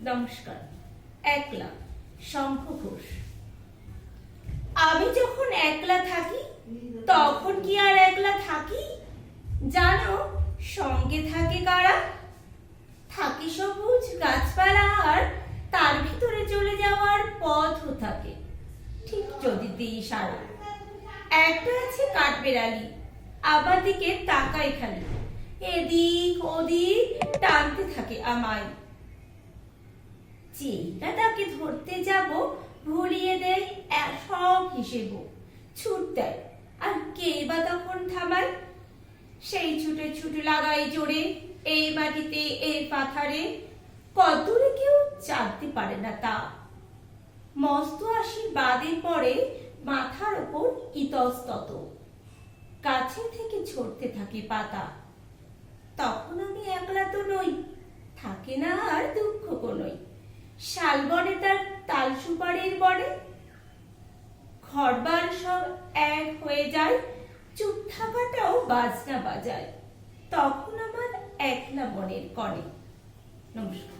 নমস্কার। একলা, শঙ্খ ঘোষ। আমি যখন একলা থাকি তখন কি আর একলা থাকি? জানো সঙ্গে থাকে কারা? থাকে সবুজ গাছপালা, আর তার ভিতরে চলে যাওয়ার পথও থাকে, ঠিক যদি দিই সারা। একটা আছে কাঠবেড়ালি, আমার দিকে তাকায় খালি, এদিক ওদিক টানতে থাকে আমায়। যেটা তাকে ধরতে যাব ভুলিয়ে দেয় সব হিসেব, ছুট দেয়, আর কে বা তখন থামায়? সেই ছুটে ছুটে লাগাই জোরে, এই মাটিতে এই পাথারে, কতরে কেউ জানতে পারে না তা। মস্ত আশীর্বাদের পরে মাথার ওপর ইতস্তত, কাছে থেকে ঝরতে থাকে পাতা। তখন আমি একলা তো নই, থাকে না আর দুঃখ কোনোই। শালবনে তার তাল সুপারির বনে ঘরবার সব এক হয়ে যায়, চুপ থাকাটাও বাজনা বাজায়। তখন আমার একলা মনের কনে। নমস্কার।